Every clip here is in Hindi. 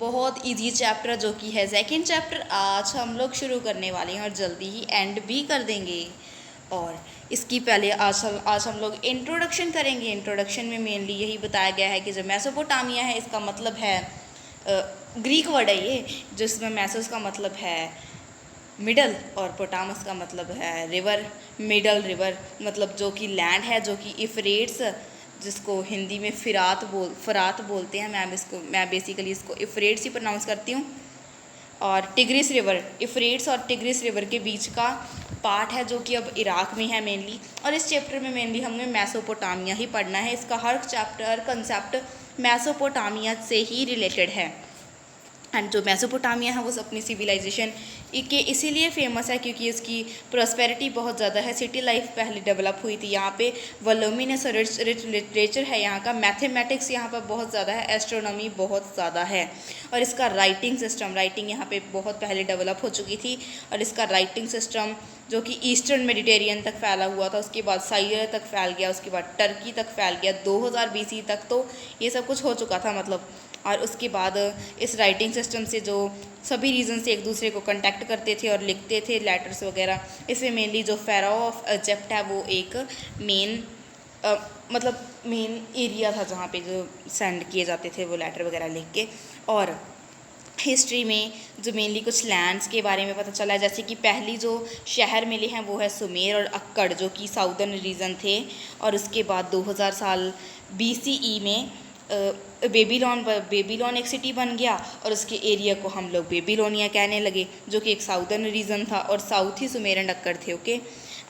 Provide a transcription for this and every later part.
बहुत इजी चैप्टर जो कि है सेकंड चैप्टर आज हम लोग शुरू करने वाले हैं और जल्दी ही एंड भी कर देंगे। और इसकी पहले आज हम लोग इंट्रोडक्शन करेंगे। इंट्रोडक्शन में मेनली यही बताया गया है कि जो मेसोपोटामिया है इसका मतलब है ग्रीक वर्ड है ये, जिसमें मैसोस का मतलब है मिडल और पोटामस का मतलब है रिवर। मिडल रिवर मतलब जो कि लैंड है, जो कि इफ्रेट्स, जिसको हिंदी में फरात बोलते हैं। मैं बेसिकली इसको इफ्रेट्स ही प्रोनाउंस करती हूँ। और टिग्रिस रिवर, इफ्रेट्स और टिग्रिस रिवर के बीच का पार्ट है जो कि अब इराक में है मेनली। और इस चैप्टर में मेनली हमने मेसोपोटामिया ही पढ़ना है। इसका हर चैप्टर कंसेप्ट मेसोपोटामिया से ही रिलेटेड है। एंड जो मेसोपोटामिया है वो अपनी सिविलाइजेशन के इसीलिए फेमस है क्योंकि इसकी प्रॉस्पेरिटी बहुत ज़्यादा है। सिटी लाइफ पहले डेवलप हुई थी यहाँ पे। वॉल्यूमिनस रिच लिटरेचर है यहाँ का। मैथमेटिक्स यहाँ पर बहुत ज़्यादा है। एस्ट्रोनॉमी बहुत ज़्यादा है। और इसका राइटिंग सिस्टम, राइटिंग यहाँ पे बहुत पहले डेवलप हो चुकी थी। और इसका राइटिंग सिस्टम जो कि ईस्टर्न मेडिटेरियन तक फैला हुआ था, उसके बाद साइर तक फैल गया, उसके बाद टर्की तक फैल गया। 2000 BC तक तो ये सब कुछ हो चुका था मतलब। और उसके बाद इस राइटिंग सिस्टम से जो सभी रीजन से एक दूसरे को कांटेक्ट करते थे और लिखते थे लेटर्स वगैरह। इसमें मेनली जो फेराओ ऑफ इजिप्ट है वो एक मेन मतलब मेन एरिया था जहाँ पे जो सेंड किए जाते थे वो लेटर वगैरह लिख के। और हिस्ट्री में जो मेनली कुछ लैंड्स के बारे में पता चला है, जैसे कि पहली जो शहर मिले हैं वो है सुमेर और अक्कड़ जो कि साउदर्न रीजन थे। और उसके बाद 2000 साल BCE में बेबीलोन एक सिटी बन गया और उसके एरिया को हम लोग बेबीलोनिया कहने लगे, जो कि एक साउदर्न रीजन था और साउथ ही सुमेर एंड अक्कड़ थे। Okay.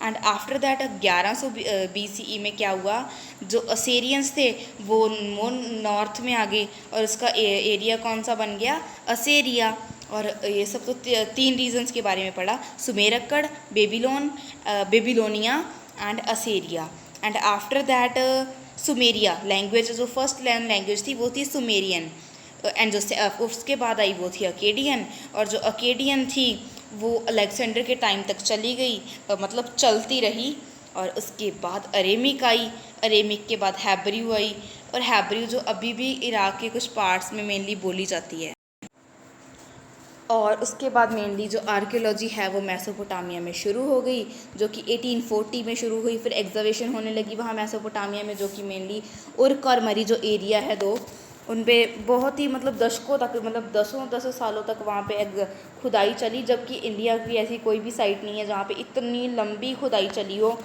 And after that 1100 BCE में क्या हुआ, जो असेरियंस थे वो नॉर्थ में आ गए और उसका एरिया कौन सा बन गया, असेरिया। और ये सब तो 3 रीजन्स के बारे में पढ़ा, Sumer Akkad, Babylonia and Assyria. And after that Sumeria language, जो फर्स्ट लैंग्वेज थी वो थी सुमेरियन। एंड जो उसके बाद आई वो थी अकेडियन। और जो अकेडियन थी वो अलेक्जेंडर के टाइम तक चली गई, मतलब चलती रही। और उसके बाद अरेमिक आई, अरेमिक के बाद हैब्रू आई। और हैब्रू जो अभी भी इराक के कुछ पार्ट्स में मेनली बोली जाती है। और उसके बाद मेनली जो आर्कियोलॉजी है वो मेसोपोटामिया में शुरू हो गई, जो कि 1840 में शुरू हुई। फिर एग्जावेशन होने लगी वहाँ मेसोपोटामिया में, जो कि मेनली उर्क और मरी जो एरिया है दो, उन पे बहुत ही मतलब दशकों तक, मतलब दसों सालों तक वहाँ पे खुदाई चली। जबकि इंडिया की ऐसी कोई भी साइट नहीं है जहाँ पे इतनी लंबी खुदाई चली हो।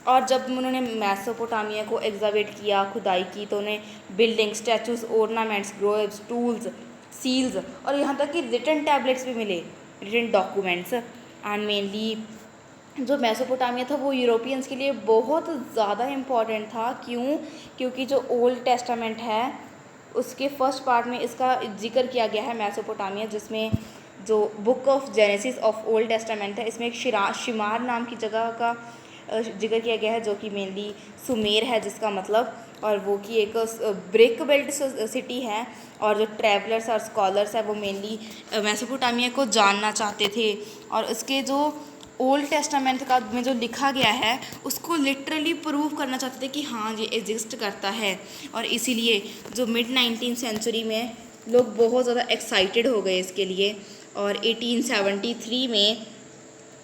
और जब उन्होंने मेसोपोटामिया को एग्जावेट किया, खुदाई की, तो उन्हें building, statues, ornaments, grooves, tools, seals और यहाँ तक कि रिटन टैबलेट्स भी मिले, रिटन डॉक्यूमेंट्स। एंड मेनली जो मेसोपोटामिया था वो यूरोपियंस के लिए बहुत ज़्यादा इम्पॉर्टेंट था। क्यों? क्योंकि जो ओल्ड टेस्टामेंट है उसके फर्स्ट पार्ट में इसका जिक्र किया गया है मेसोपोटामिया, जिसमें जो book of genesis of old testament है इसमें एक शिमार नाम की जगह का जिक्र किया गया है, जो कि मेनली सुमेर है जिसका मतलब, और वो की एक ब्रिक बिल्ट सिटी है। और जो ट्रैवलर्स और स्कॉलर्स है वो मेनली मेसोपोटामिया को जानना चाहते थे और उसके जो ओल्ड टेस्टामेंट का में जो लिखा गया है उसको लिटरली प्रूव करना चाहते थे कि हाँ ये एग्जिस्ट करता है। और इसीलिए जो मिड 19th सेंचुरी में लोग बहुत ज़्यादा एक्साइटेड हो गए इसके लिए। और 1873 में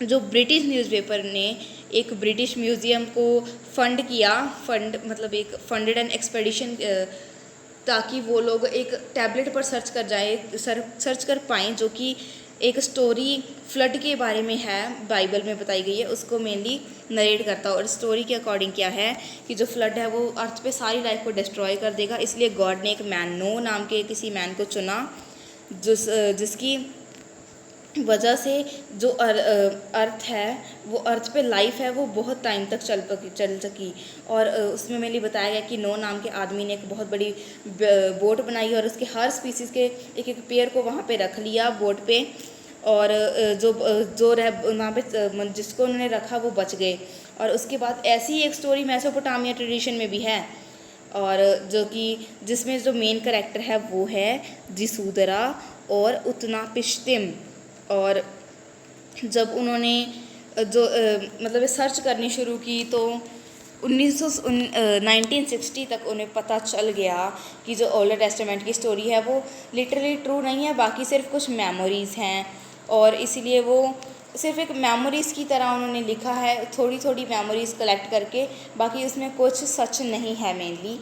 जो ब्रिटिश न्यूज़पेपर ने एक ब्रिटिश म्यूज़ियम को फंड किया, मतलब एक फंडेड एन एक्सपेडिशन, ताकि वो लोग एक टैबलेट पर सर्च कर पाएँ जो कि एक स्टोरी फ्लड के बारे में है, बाइबल में बताई गई है, उसको मेनली नरेट करता। और स्टोरी के अकॉर्डिंग क्या है कि जो फ्लड है वो अर्थ पे सारी लाइफ को डिस्ट्रॉय कर देगा। इसलिए गॉड ने एक मैन, नो नाम के किसी मैन को चुना, जिसकी वजह से जो अर्थ है वो अर्थ पे लाइफ है वो बहुत टाइम तक चल सकी। और उसमें मेनली बताया गया कि नो नाम के आदमी ने एक बहुत बड़ी बोट बनाई और उसके हर स्पीसीज़ के एक एक पेयर को वहाँ पे रख लिया बोट पे। और वहाँ पे जिसको उन्होंने रखा वो बच गए। और उसके बाद ऐसी ही एक स्टोरी मेसोपोटामिया ट्रेडिशन में भी है, और जो कि जिसमें जो मेन करेक्टर है वो है जिसूदरा और उत्नापिश्तिम। और जब उन्होंने जो मतलब सर्च करनी शुरू की तो 1960 तक उन्हें पता चल गया कि जो ओल्ड टेस्टामेंट की स्टोरी है वो लिटरली ट्रू नहीं है, बाकी सिर्फ कुछ मेमोरीज़ हैं, और इसीलिए वो सिर्फ एक मेमोरीज़ की तरह उन्होंने लिखा है, थोड़ी थोड़ी मेमोरीज़ कलेक्ट करके, बाकी उसमें कुछ सच नहीं है मेनली।